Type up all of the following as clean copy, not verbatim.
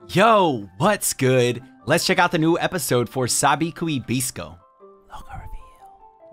Yo, what's good? Let's check out the new episode for Sabikui Bisco. Logo reveal.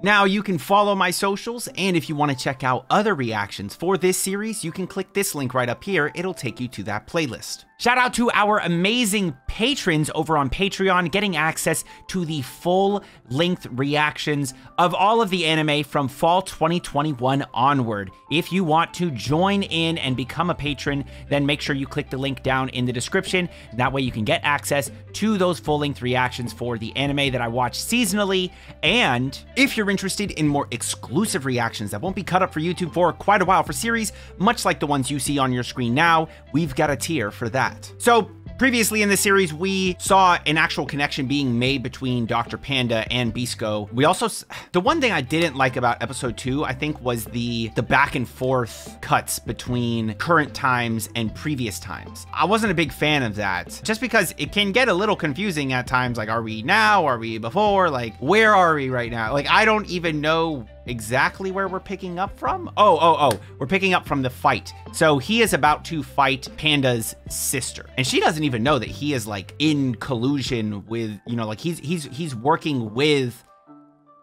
Now you can follow my socials, and if you want to check out other reactions for this series, you can click this link right up here. It'll take you to that playlist. Shout out to our amazing patrons over on Patreon, getting access to the full-length reactions of all of the anime from fall 2021 onward. If you want to join in and become a patron, then make sure you click the link down in the description. That way you can get access to those full-length reactions for the anime that I watch seasonally. And if you're interested in more exclusive reactions that won't be cut up for YouTube for quite a while for series, much like the ones you see on your screen now, we've got a tier for that. So previously in this series, we saw an actual connection being made between Dr. Panda and Bisco. We also, the one thing I didn't like about episode 2, I think, was the back and forth cuts between current times and previous times. I wasn't a big fan of that, just because it can get a little confusing at times. Like, are we now? Are we before? Like, where are we right now? Like, I don't even know exactly where we're picking up from. Oh, we're picking up from the fight. So he is about to fight Panda's sister, and she doesn't even know that he is like in collusion with, you know, like he's working with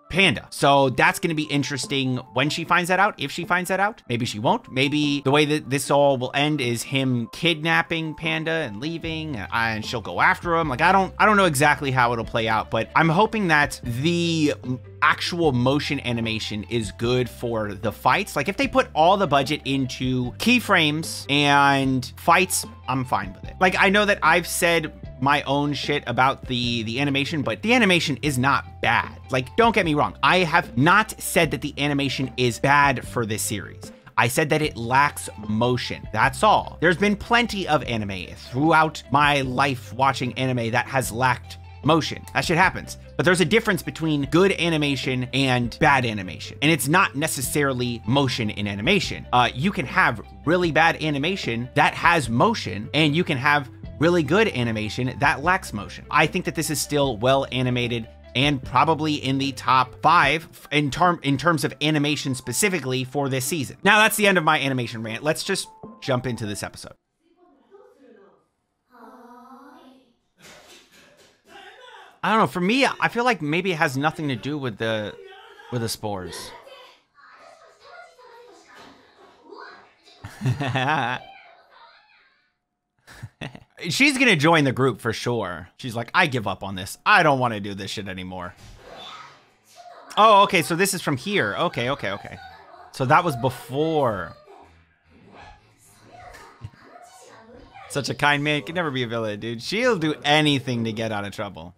Panda. So that's going to be interesting when she finds that out. If she finds that out, maybe she won't. Maybe the way that this all will end is him kidnapping Panda and leaving, and she'll go after him. Like, I don't know exactly how it'll play out, but I'm hoping that the actual motion animation is good for the fights. Like, if they put all the budget into keyframes and fights, I'm fine with it. Like, I know that I've said my own shit about the animation, but the animation is not bad. Like, don't get me wrong. I have not said that the animation is bad for this series. I said that it lacks motion. That's all. There's been plenty of anime throughout my life watching anime that has lacked motion. That shit happens. But there's a difference between good animation and bad animation. And it's not necessarily motion in animation. You can have really bad animation that has motion, and you can have really good animation that lacks motion. I think that this is still well animated and probably in the top 5 in terms of animation specifically for this season. Now that's the end of my animation rant. Let's just jump into this episode. I don't know, for me, I feel like maybe it has nothing to do with the spores. She's gonna join the group for sure. She's like, I give up on this. I don't want to do this shit anymore. Oh, okay, so this is from here. Okay. So that was before. Such a kind man can never be a villain, dude. She'll do anything to get out of trouble.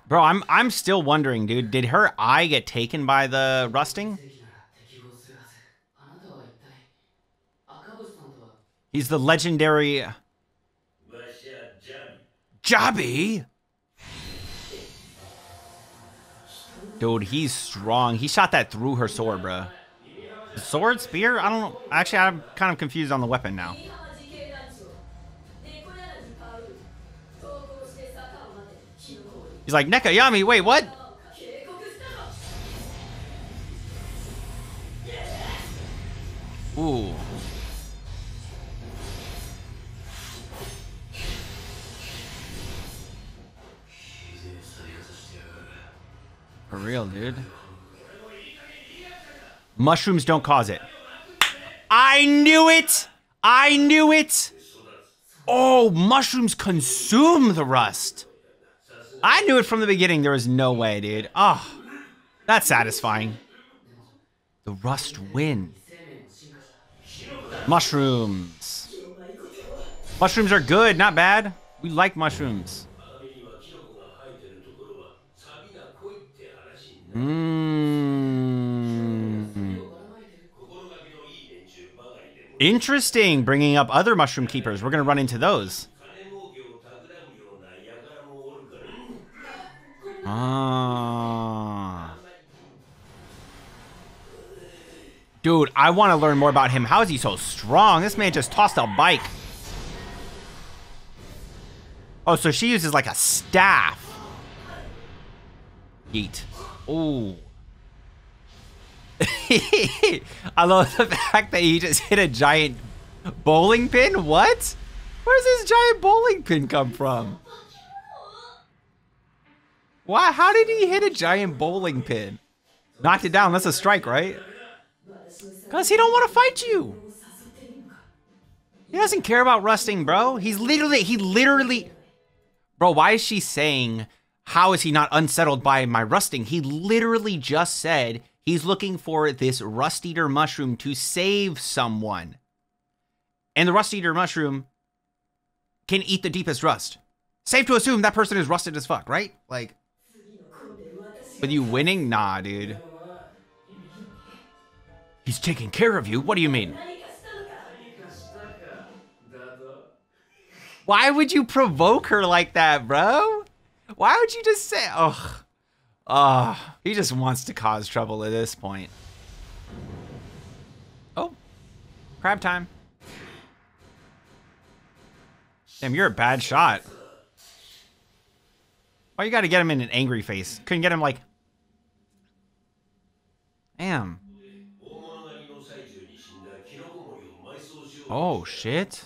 Bro, I'm still wondering, dude. Did her eye get taken by the rusting? He's the legendary Jabi. Dude, he's strong. He shot that through her sword, bro. Sword, spear? I don't know. Actually, I'm kind of confused on the weapon now. He's like, Nekayami, wait, what? Ooh. For real, dude. Mushrooms don't cause it. I knew it! I knew it! Oh, mushrooms consume the rust. I knew it from the beginning. There was no way, dude. Oh, that's satisfying. The rust win. Mushrooms. Mushrooms are good, not bad. We like mushrooms. Interesting, bringing up other mushroom keepers. We're gonna run into those. Dude, I want to learn more about him. How is he so strong? This man just tossed a bike. Oh, so she uses like a staff. Yeet. Ooh. I love the fact that he just hit a giant bowling pin. What? Where's this giant bowling pin come from? Why? How did he hit a giant bowling pin? Knocked it down. That's a strike, right? Because he don't want to fight you. He doesn't care about rusting, bro. He literally... Bro, why is she saying, how is he not unsettled by my rusting? He literally just said he's looking for this rust eater mushroom to save someone. And the rust eater mushroom can eat the deepest rust. Safe to assume that person is rusted as fuck, right? Like, with you winning? Nah, dude. He's taking care of you? What do you mean? Why would you provoke her like that, bro? Why would you just say, he just wants to cause trouble at this point. Oh, crab time. Damn, you're a bad shot. Why you gotta get him in an angry face? Couldn't get him like, damn. Oh, shit.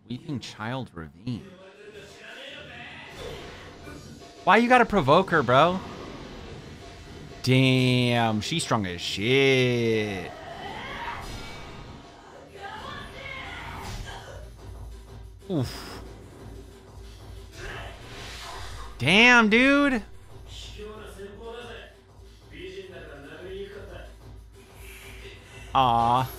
Weeping Child Ravine. Why you gotta provoke her, bro? Damn, she's strong as shit. Oof. Damn, dude. Aw.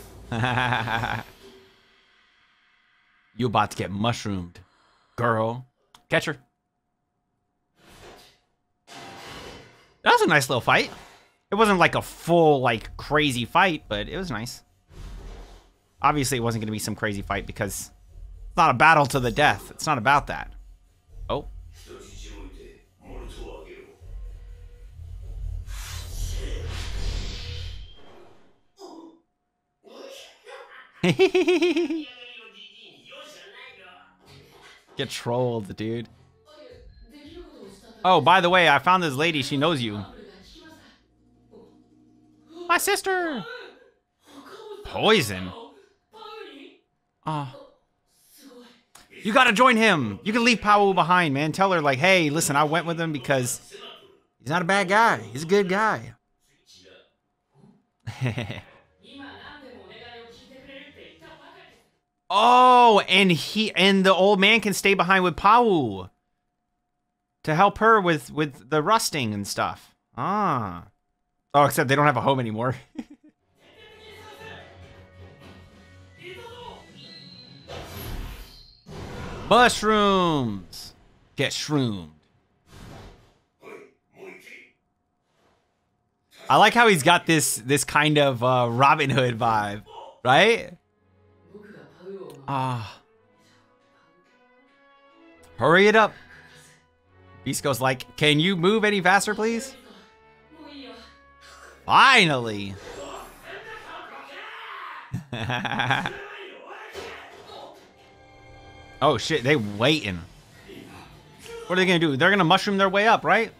You about to get mushroomed, girl. Catch her. That was a nice little fight. It wasn't like a full, like, crazy fight, but it was nice. Obviously, it wasn't going to be some crazy fight because it's not a battle to the death. It's not about that. Oh. Get trolled, dude. Oh, by the way, I found this lady. She knows you. My sister. Poison. Oh. You gotta join him. You can leave Pao behind, man. Tell her, like, hey, listen, I went with him because he's not a bad guy. He's a good guy. Oh, and the old man can stay behind with Pao to help her with the rusting and stuff. Ah. Oh, except they don't have a home anymore. Mushrooms. Get shroomed. I like how he's got this kind of Robin Hood vibe, right? Ah. Hurry it up. Bisco's like, can you move any faster, please? Finally. Oh shit, they waiting. What are they gonna do? They're gonna mushroom their way up, right?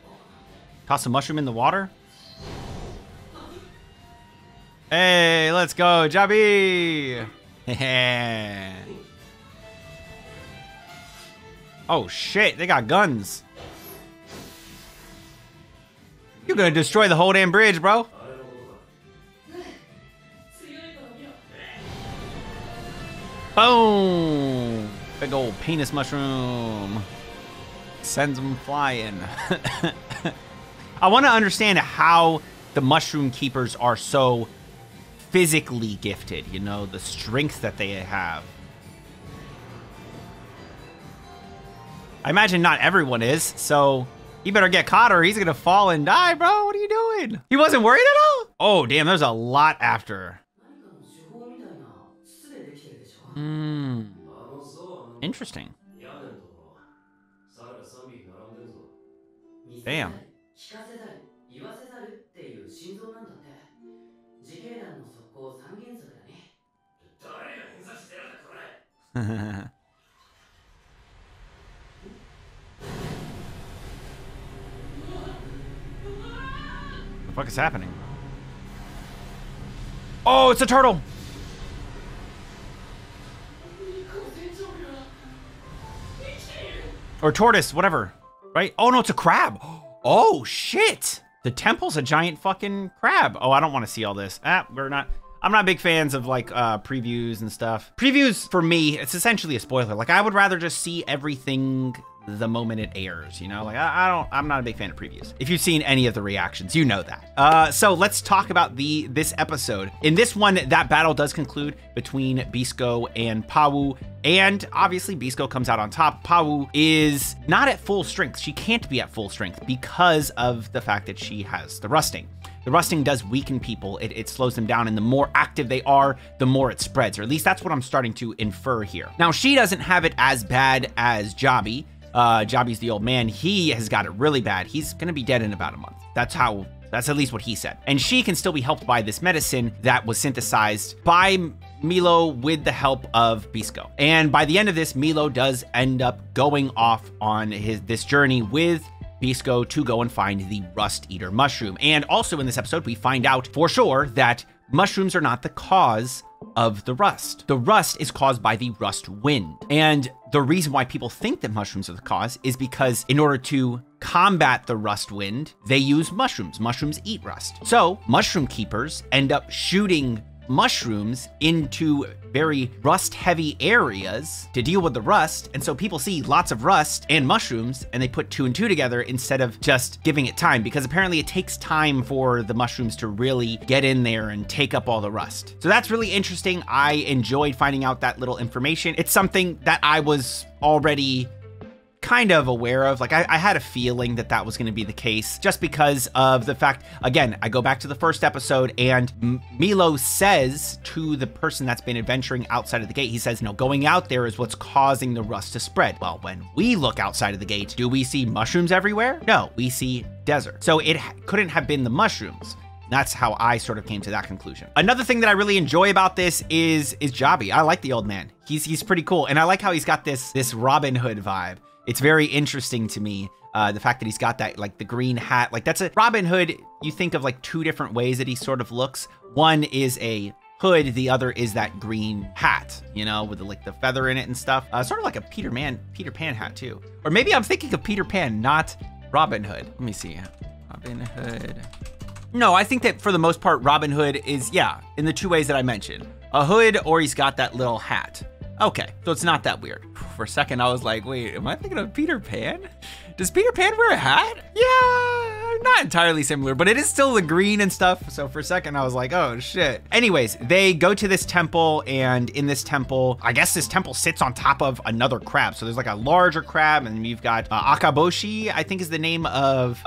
Toss a mushroom in the water. Hey, let's go, Jabi. Oh shit, they got guns. You're gonna destroy the whole damn bridge, bro. Boom! Big old penis mushroom. Sends them flying. I want to understand how the mushroom keepers are so physically gifted, you know, the strength that they have. I imagine not everyone is, so you better get caught or he's gonna fall and die, bro. What are you doing? He wasn't worried at all? Oh, damn, there's a lot after. Interesting. Damn. fuck is happening? Oh, it's a turtle. Or tortoise, whatever, right? Oh no, it's a crab. Oh shit. The temple's a giant fucking crab. Oh, I don't want to see all this. I'm not big fans of like previews and stuff. Previews for me, it's essentially a spoiler. Like I would rather just see everything the moment it airs, you know? Like I'm not a big fan of previews. If you've seen any of the reactions, you know that. So let's talk about this episode. In this one, that battle does conclude between Bisco and Pawu, and obviously Bisco comes out on top. Pawu is not at full strength. She can't be at full strength because of the fact that she has the rusting. The rusting does weaken people. It slows them down, and the more active they are, the more it spreads, or at least that's what I'm starting to infer here. Now, she doesn't have it as bad as Jabi. Jabi's the old man. He has got it really bad. He's gonna be dead in about a month. That's at least what he said. And she can still be helped by this medicine that was synthesized by Milo with the help of Bisco. And by the end of this, Milo does end up going off on this journey with Bisco to go and find the Rust Eater mushroom. And also in this episode, we find out for sure that mushrooms are not the cause of the rust. The rust is caused by the rust wind. And the reason why people think that mushrooms are the cause is because in order to combat the rust wind, they use mushrooms. Mushrooms eat rust. So mushroom keepers end up shooting mushrooms into very rust heavy areas to deal with the rust. And so people see lots of rust and mushrooms and they put 2 and 2 together instead of just giving it time, because apparently it takes time for the mushrooms to really get in there and take up all the rust. So that's really interesting. I enjoyed finding out that little information. It's something that I was already kind of aware of. Like I had a feeling that that was going to be the case just because of the fact, again, I go back to the first episode and Milo says to the person that's been adventuring outside of the gate, he says, you know, going out there is what's causing the rust to spread. Well, when we look outside of the gate, do we see mushrooms everywhere? No, we see desert. So it couldn't have been the mushrooms. That's how I sort of came to that conclusion. Another thing that I really enjoy about this is Jabi. I like the old man. He's pretty cool. And I like how he's got this Robin Hood vibe. It's very interesting to me, the fact that he's got that, like the green hat, like that's a Robin Hood. You think of like 2 different ways that he sort of looks. One is a hood, the other is that green hat, you know, with the feather in it and stuff. Sort of like a Peter Pan hat too. Or maybe I'm thinking of Peter Pan, not Robin Hood. Let me see, Robin Hood. No, I think that for the most part, Robin Hood is, yeah, in the 2 ways that I mentioned. A hood, or he's got that little hat. Okay, so it's not that weird. For a second, I was like, wait, am I thinking of Peter Pan? Does Peter Pan wear a hat? Yeah, not entirely similar, but it is still the green and stuff. So for a second, I was like, oh shit. Anyways, they go to this temple, and in this temple, I guess this temple sits on top of another crab. So there's like a larger crab, and you've got Akaboshi, I think is the name of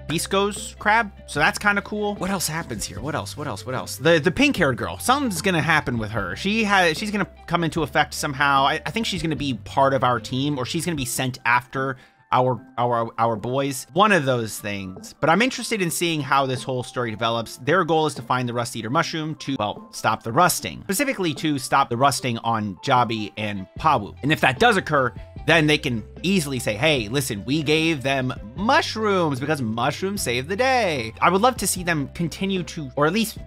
Bisco's crab. So that's kind of cool. What else happens here? What else? The pink-haired girl. Something's gonna happen with her. She's gonna come into effect somehow. I think she's gonna be part of our team, or she's gonna be sent after our boys. One of those things. But I'm interested in seeing how this whole story develops. Their goal is to find the Rust Eater mushroom to, well, stop the rusting. Specifically to stop the rusting on Jabi and Pawu. And if that does occur, then they can easily say, hey, listen, we gave them mushrooms because mushrooms save the day. I would love to see them continue to, or at least,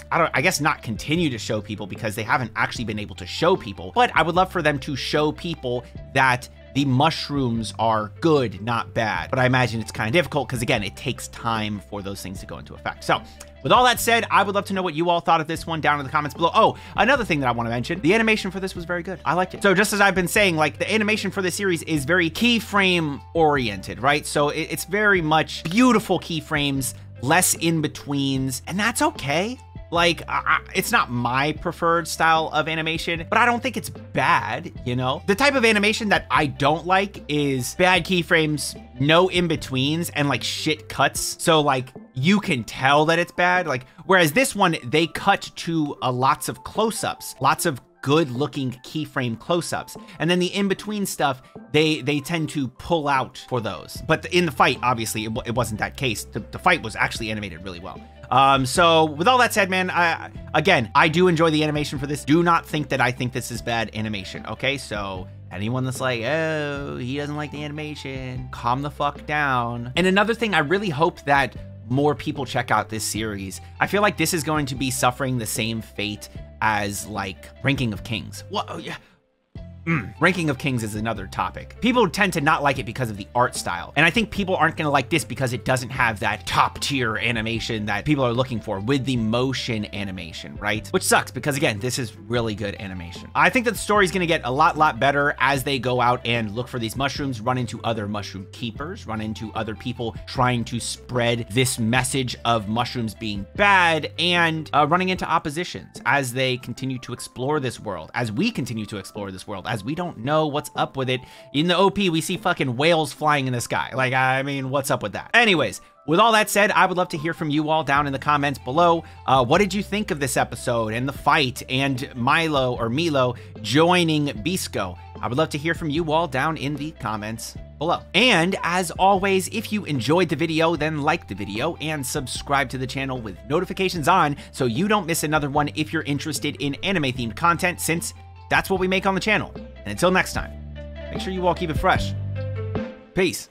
I guess not continue to show people because they haven't actually been able to show people, but I would love for them to show people that the mushrooms are good, not bad. But I imagine it's kind of difficult because, again, it takes time for those things to go into effect. So with all that said, I would love to know what you all thought of this one down in the comments below. Oh, another thing that I want to mention, the animation for this was very good. I liked it. So just as I've been saying, like the animation for this series is very keyframe oriented, right? So it's very much beautiful keyframes, less in-betweens, and that's okay. Like, it's not my preferred style of animation, but I don't think it's bad, you know? The type of animation that I don't like is bad keyframes, no in-betweens, and like shit cuts. So like, you can tell that it's bad. Like, whereas this one, they cut to lots of close-ups, lots of good looking keyframe close-ups. And then the in-between stuff, they tend to pull out for those. But in the fight, obviously, it wasn't that case. The fight was actually animated really well. So with all that said, man, again, I do enjoy the animation for this. Do not think that I think this is bad animation, okay? So anyone that's like, oh, he doesn't like the animation, calm the fuck down. And another thing, I really hope that more people check out this series. I feel like this is going to be suffering the same fate as like Ranking of Kings. What? Oh, yeah. Ranking of Kings is another topic. People tend to not like it because of the art style. And I think people aren't gonna like this because it doesn't have that top tier animation that people are looking for with the motion animation, right? Which sucks because again, this is really good animation. I think that the story's gonna get a lot better as they go out and look for these mushrooms, run into other mushroom keepers, run into other people trying to spread this message of mushrooms being bad, and running into oppositions as they continue to explore this world, as we continue to explore this world, as we don't know what's up with it. In the OP, we see fucking whales flying in the sky. Like, I mean, what's up with that? Anyways, with all that said, I would love to hear from you all down in the comments below. What did you think of this episode and the fight and Milo joining Bisco? I would love to hear from you all down in the comments below. And as always, if you enjoyed the video, then like the video and subscribe to the channel with notifications on so you don't miss another one if you're interested in anime-themed content, since that's what we make on the channel. And until next time, make sure you all keep it fresh. Peace.